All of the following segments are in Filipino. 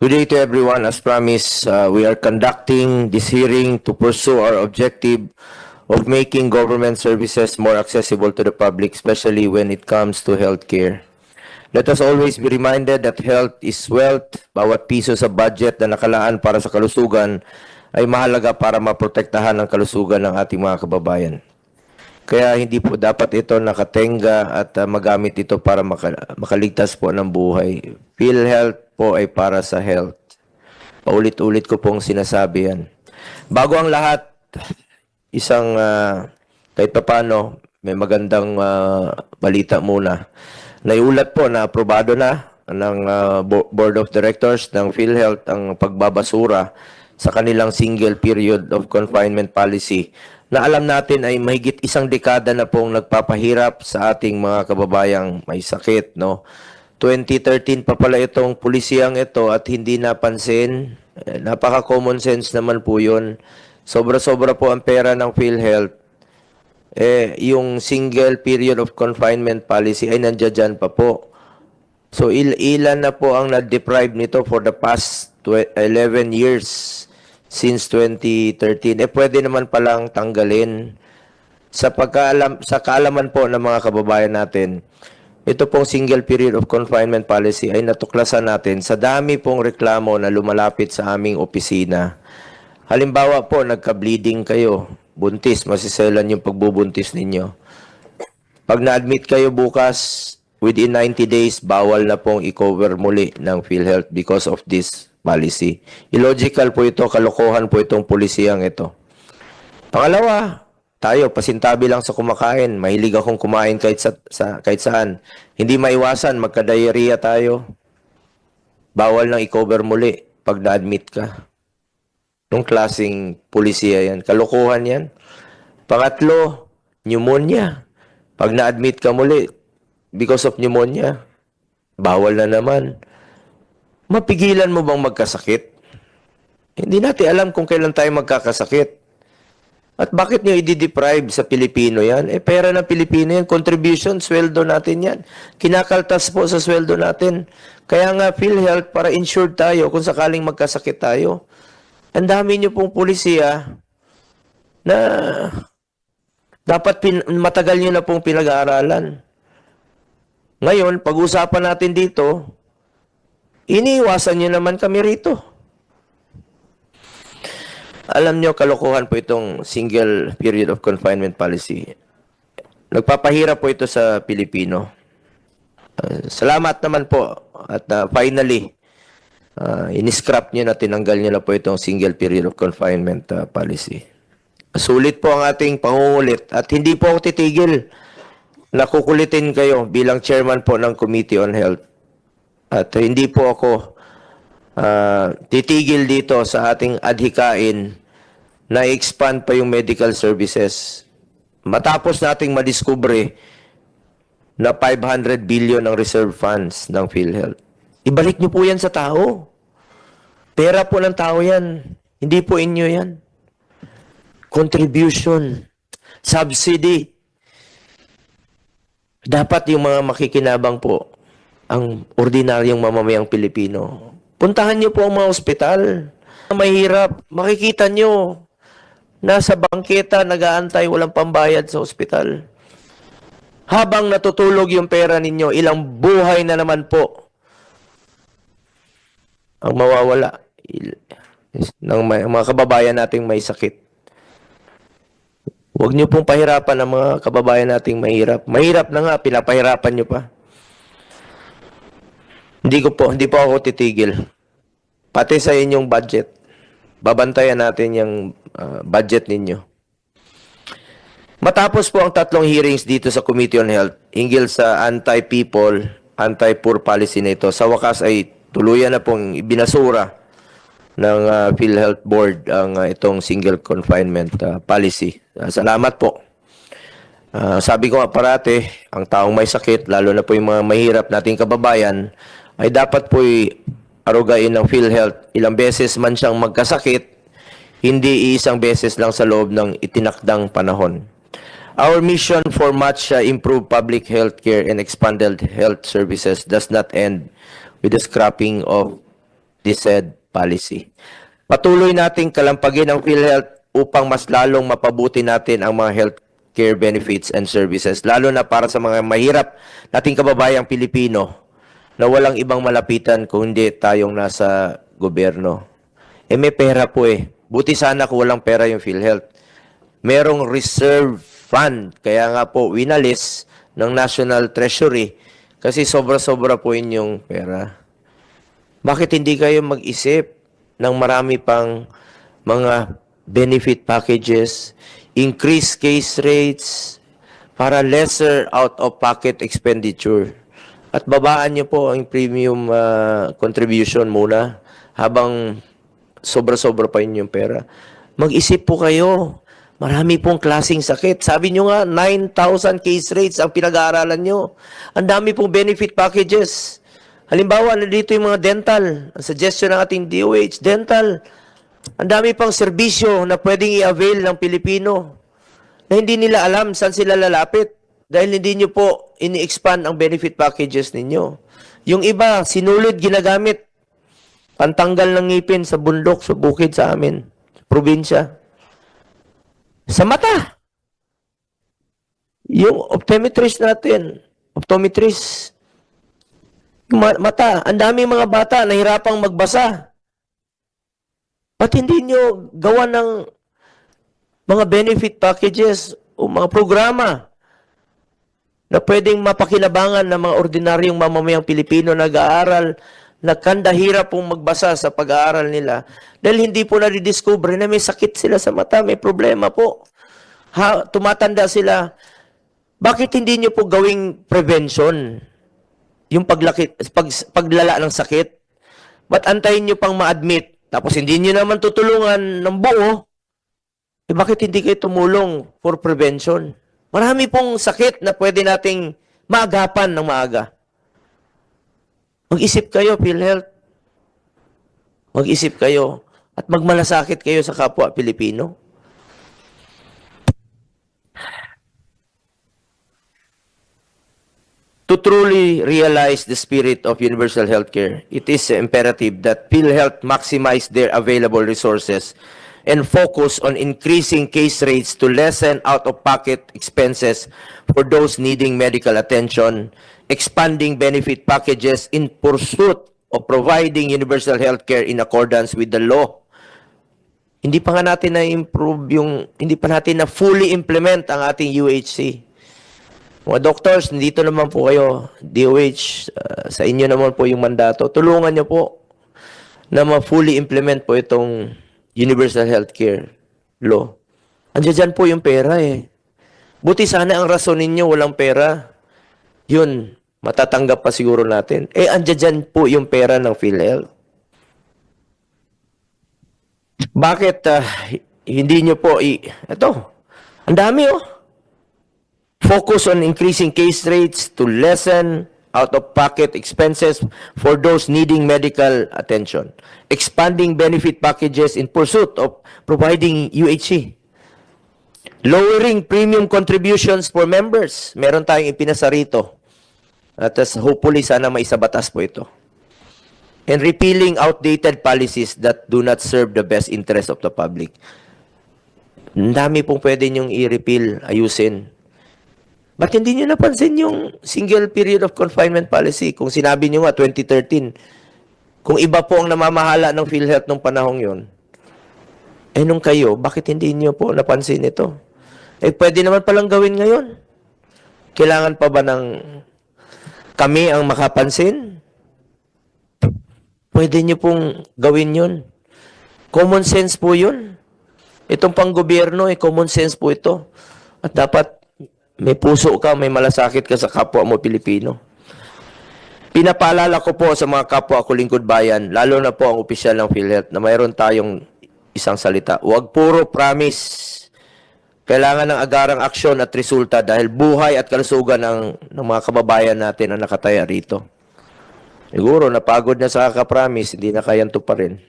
Good day to everyone. As promised, we are conducting this hearing to pursue our objective of making government services more accessible to the public, especially when it comes to healthcare. Let us always be reminded that health is wealth. Bawat piso sa budget na nakalaan para sa kalusugan ay mahalaga para maprotektahan ang kalusugan ng ating mga kababayan. Kaya hindi po dapat ito nakatenga at magamit ito para makaligtas po ng buhay. PhilHealth po ay para sa health. Paulit-ulit ko pong sinasabi yan. Bago ang lahat, isang kahit papano, may magandang balita muna. Naiulat po na aprobado na ng Board of Directors ng PhilHealth ang pagbabasura sa kanilang single period of confinement policy na alam natin ay mahigit isang dekada na pong nagpapahirap sa ating mga kababayang may sakit, no? 2013 pa pala itong pulisiyang ito at hindi napansin. Napaka-common sense naman po yun. Sobra-sobra po ang pera ng PhilHealth. Yung single period of confinement policy ay nandiyan pa po. So, ilan na po ang na-deprive nito for the past 11 years since 2013. Pwede naman palang tanggalin. Sa kaalaman po ng mga kababayan natin, ito pong single period of confinement policy ay natuklasan natin sa dami pong reklamo na lumalapit sa aming opisina. Halimbawa po, nagka-bleeding kayo, buntis, masiselan yung pagbubuntis ninyo. Pag na-admit kayo bukas, within 90 days, bawal na pong i-cover muli ng PhilHealth because of this policy. Illogical po ito, kalokohan po itong pulisiyang ito. Pangalawa, tayo, pasintabi lang sa kumakain. Mahilig akong kumain kahit saan. Hindi maiwasan, magka-diarrhea tayo. Bawal nang i-cover muli pag na-admit ka. Nung klaseng pulisiya yan. Kalokohan yan. Pangatlo, pneumonia. Pag na-admit ka muli because of pneumonia, bawal na naman. Mapigilan mo bang magkasakit? Hindi natin alam kung kailan tayo magkakasakit. At bakit nyo i-deprive sa Pilipino yan? Pera ng Pilipino yan, contribution, sweldo natin yan. Kinakaltas po sa sweldo natin. Kaya nga PhilHealth para insured tayo kung sakaling magkasakit tayo. Ang dami nyo pong pulisiya na dapat matagal nyo na pong pinag-aaralan. Ngayon, pag-usapan natin dito, iniiwasan nyo naman kami rito. Alam nyo, kalokohan po itong single period of confinement policy. Nagpapahirap po ito sa Pilipino. Salamat naman po. At finally, in-scrap nyo na, tinanggal nyo na po itong single period of confinement policy. Sulit po ang ating pangungulit at hindi po ako titigil. Nakukulitin kayo bilang chairman po ng Committee on Health. At hindi po ako titigil dito sa ating adhikain na expand pa yung medical services. Matapos nating madiskubre na 500 billion ang reserve funds ng PhilHealth. Ibalik nyo po yan sa tao. Pera po ng tao yan. Hindi po inyo yan. Contribution. Subsidy. Dapat yung mga makikinabang po, ang ordinaryong mamamayang Pilipino. Puntahan nyo po ang mga ospital. Mahirap. Makikita nyo. Nasa bangketa, nag-aantay, walang pambayad sa ospital. Habang natutulog yung pera ninyo, ilang buhay na naman po ang mawawala ng mga kababayan nating may sakit. Huwag nyo pong pahirapan ang mga kababayan nating mahirap. Mahirap na nga, pinapahirapan nyo pa. Hindi po ako titigil. Pati sa inyong budget. Babantayan natin yung budget ninyo. Matapos po ang 3 hearings dito sa Committee on Health, hinggil sa anti-people, anti-poor policy na ito, sa wakas ay tuluyan na pong ibinasura ng PhilHealth Board ang itong single confinement policy. Salamat po. Sabi ko nga parate, ang taong may sakit, lalo na po yung mga mahirap nating kababayan, ay dapat po arugain ng PhilHealth. Ilang beses man siyang magkasakit, hindi isang beses lang sa loob ng itinakdang panahon. Our mission for much improved public health care and expanded health services does not end with the scrapping of this said policy. Patuloy nating kalampagin ang PhilHealth upang mas lalong mapabuti natin ang mga healthcare benefits and services, lalo na para sa mga mahirap nating kababayang Pilipino na walang ibang malapitan kung hindi tayong nasa gobyerno. May pera po eh. Buti sana kung walang pera yung PhilHealth. Merong reserve fund, kaya nga po winalis ng National Treasury kasi sobra-sobra po yun yung pera. Bakit hindi kayo mag-isip ng marami pang mga benefit packages, increase case rates, para lesser out-of-pocket expenditure? At babaan niyo po ang premium contribution muna habang sobra-sobra pa yun yung pera. Mag-isip po kayo. Marami pong klaseng sakit. Sabi nyo nga, 9,000 case rates ang pinag-aaralan nyo. Ang dami pong benefit packages. Halimbawa, nandito yung mga dental. Ang suggestion ng ating DOH, dental. Ang dami pang serbisyo na pwedeng i-avail ng Pilipino na hindi nila alam saan sila lalapit dahil hindi nyo po ini-expand ang benefit packages ninyo. Yung iba, sinulid ginagamit. Pantanggal ng ngipin sa bundok, sa bukid sa amin, sa probinsya. Sa mata. Yung optometrist natin, optometrist, yung mata, ang dami mga bata nahirapang magbasa. Ba't hindi nyo gawa ng mga benefit packages o mga programa na pwedeng mapakinabangan ng mga ordinaryong mamamayang Pilipino nag-aaral na kandahirap pong magbasa sa pag-aaral nila dahil hindi po na-discover na may sakit sila sa mata, may problema po. Tumatanda sila. Bakit hindi nyo po gawing prevention yung paglala ng sakit? Ba't antayin nyo pang ma-admit? Tapos hindi nyo naman tutulungan ng buo. Bakit hindi kayo tumulong for prevention? Marami pong sakit na pwede nating maagapan ng maaga. Mag-isip kayo, PhilHealth. Mag-isip kayo at magmalasakit kayo sa kapwa Pilipino. To truly realize the spirit of universal healthcare, it is imperative that PhilHealth maximize their available resources and focus on increasing case rates to lessen out-of-pocket expenses for those needing medical attention, expanding benefit packages in pursuit of providing universal healthcare in accordance with the law. Hindi pa nga natin na-improve hindi pa natin na fully implement ang ating UHC. Mga doctors, nandito naman po kayo, DOH, sa inyo naman po yung mandato. Tulungan nyo po na ma-fully implement po itong universal healthcare law. Andiyan dyan po yung pera eh. Buti sana ang rason ninyo walang pera. Yun, matatanggap pa siguro natin. Andiyan dyan po yung pera ng PhilHealth. Bakit hindi nyo po ito, ang dami oh. Focus on increasing case rates to lessen out-of-pocket expenses for those needing medical attention. Expanding benefit packages in pursuit of providing UHC. Lowering premium contributions for members. Meron tayong ipinasa rito. At hopefully sana maisabatas po ito. And repealing outdated policies that do not serve the best interest of the public. Ang dami pong pwede nyong i-repeal, ayusin. Ba't hindi nyo napansin yung single period of confinement policy? Kung sinabi nyo nga, 2013, kung iba po ang namamahala ng PhilHealth nung panahong yon, nung kayo, bakit hindi nyo po napansin ito? Pwede naman palang gawin ngayon. Kailangan pa ba ng kami ang makapansin? Pwede nyo pong gawin yun. Common sense po yun. Itong panggobyerno, common sense po ito. At dapat may puso ka, may malasakit ka sa kapwa mo Pilipino. Pinapaalala ko po sa mga kapwa ko lingkod bayan, lalo na po ang opisyal ng PhilHealth, na mayroon tayong isang salita. Huwag puro promise. Kailangan ng agarang aksyon at resulta dahil buhay at kalusugan ng mga kababayan natin ang nakataya rito. Siguro, napagod na sa kakapromise, hindi na kayang tuparin.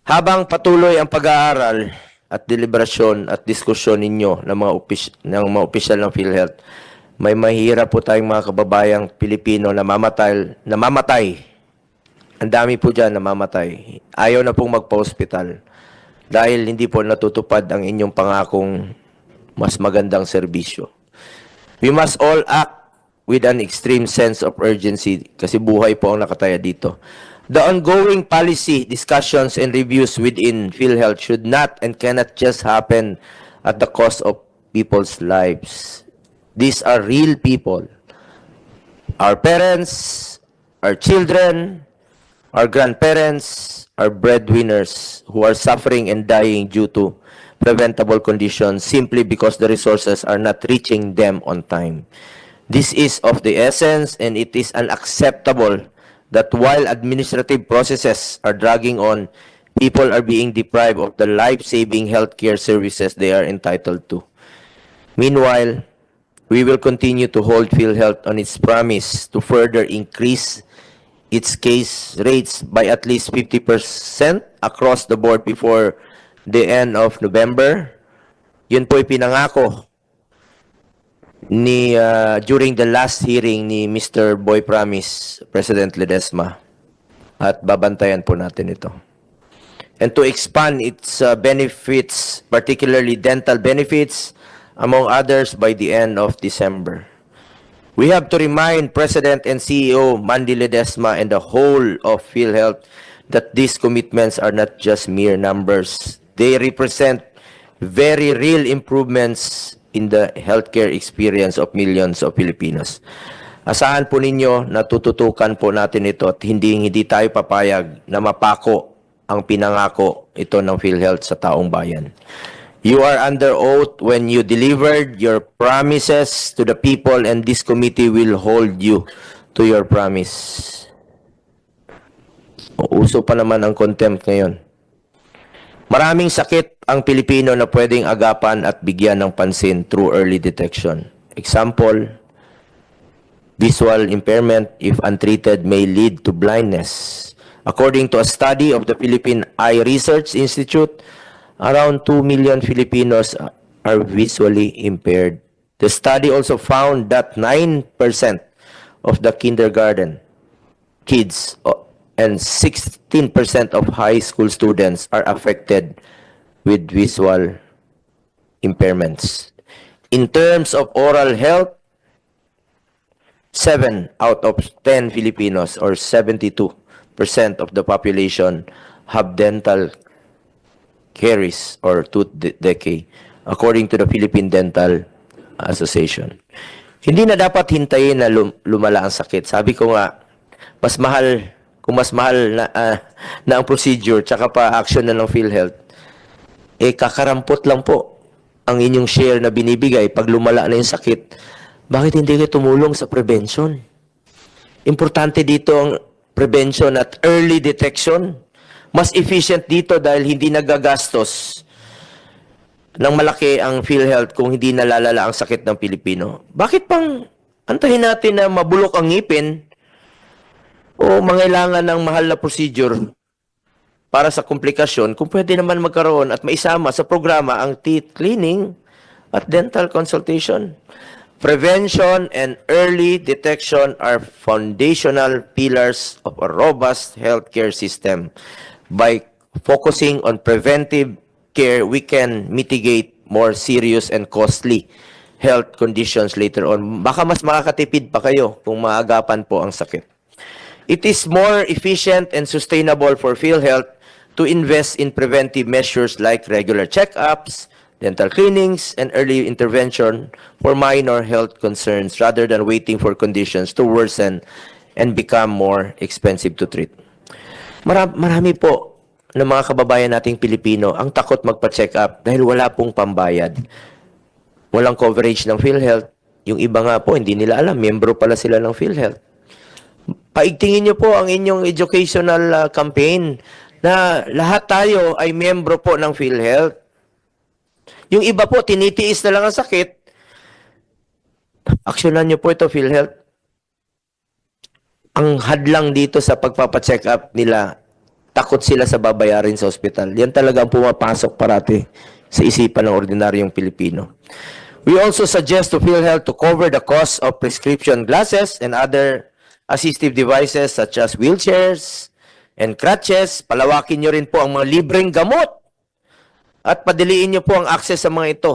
Habang patuloy ang pag-aaral at deliberasyon at diskusyon ninyo ng mga opisyal ng PhilHealth, may mahirap po tayong mga kababayang Pilipino na mamatay ang dami po dyan namamatay. Ayaw na pong magpa-hospital dahil hindi po natutupad ang inyong pangakong mas magandang serbisyo. We must all act with an extreme sense of urgency kasi buhay po ang nakataya dito. The ongoing policy discussions and reviews within PhilHealth should not and cannot just happen at the cost of people's lives. These are real people. Our parents, our children, our grandparents, our breadwinners who are suffering and dying due to preventable conditions simply because the resources are not reaching them on time. This is of the essence, and it is unacceptable that while administrative processes are dragging on, people are being deprived of the life-saving healthcare services they are entitled to. Meanwhile, we will continue to hold PhilHealth on its promise to further increase its case rates by at least 50% across the board before the end of November. Yun po'y pinangako ni during the last hearing ni Mr. Boy Promise, President Ledesma. At babantayan po natin ito. And to expand its benefits, particularly dental benefits, among others, by the end of December. We have to remind President and CEO Mandy Ledesma and the whole of PhilHealth that these commitments are not just mere numbers. They represent very real improvements in the healthcare experience of millions of Filipinos. Asahan po ninyo na tututukan po natin ito at hindi tayo papayag na mapako ang pinangako ito ng PhilHealth sa taong bayan. You are under oath when you delivered your promises to the people, and this committee will hold you to your promise. Uso pa naman ang contempt ngayon. Maraming sakit ang Pilipino na pwedeng agapan at bigyan ng pansin through early detection. Example, visual impairment, if untreated, may lead to blindness. According to a study of the Philippine Eye Research Institute, around 2 million Filipinos are visually impaired. The study also found that 9% of the kindergarten kids and 16% of high school students are affected with visual impairments. In terms of oral health, 7 out of 10 Filipinos, or 72% of the population, have dental caries or tooth decay, according to the Philippine Dental Association. Hindi na dapat hintayin na lumala ang sakit. Sabi ko nga, mas mahal, kung mas mahal na ang procedure tsaka pa action na ng PhilHealth, kakarampot lang po ang inyong share na binibigay pag lumala na yung sakit. Bakit hindi kayo tumulong sa prevention? Importante dito ang prevention at early detection. Mas efficient dito dahil hindi nagagastos ng malaki ang PhilHealth kung hindi nalalala ang sakit ng Pilipino. Bakit pang antahin natin na mabulok ang ngipin o mangailangan ng mahal na procedure para sa komplikasyon kung pwede naman magkaroon at maisama sa programa ang teeth cleaning at dental consultation? Prevention and early detection are foundational pillars of a robust healthcare system. By focusing on preventive care, we can mitigate more serious and costly health conditions later on. Baka mas makakatipid pa kayo kung maagapan po ang sakit. It is more efficient and sustainable for PhilHealth to invest in preventive measures like regular checkups, dental cleanings, and early intervention for minor health concerns rather than waiting for conditions to worsen and become more expensive to treat. Marami po ng mga kababayan nating Pilipino ang takot magpa-check up dahil wala pong pambayad. Walang coverage ng PhilHealth. Yung iba nga po, hindi nila alam, membro pala sila ng PhilHealth. Paigtingin nyo po ang inyong educational campaign na lahat tayo ay membro po ng PhilHealth. Yung iba po, tinitiis na lang ang sakit. Aksyonan nyo po ito, PhilHealth. Ang hadlang dito sa pagpapacheck up nila, takot sila sa babayarin sa ospital. Yan talaga ang pumapasok parati sa isipan ng ordinaryong Pilipino. We also suggest to PhilHealth to cover the cost of prescription glasses and other assistive devices such as wheelchairs, and crutches. Palawakin nyo rin po ang mga libreng gamot at padiliin nyo po ang access sa mga ito.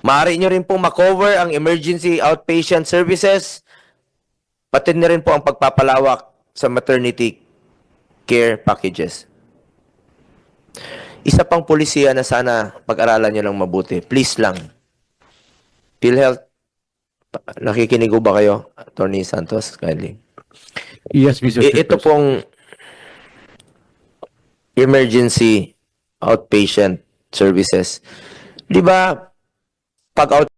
Maaari nyo rin po makover ang emergency outpatient services, pati na rin po ang pagpapalawak sa maternity care packages. Isa pang polisiya na sana pag-aralan nyo lang mabuti. Please lang. PhilHealth, nakikinig ko ba kayo? Attorney Santos, kindly. Yes, Mr. Ito Chairperson. pong emergency outpatient services. Di ba, pag out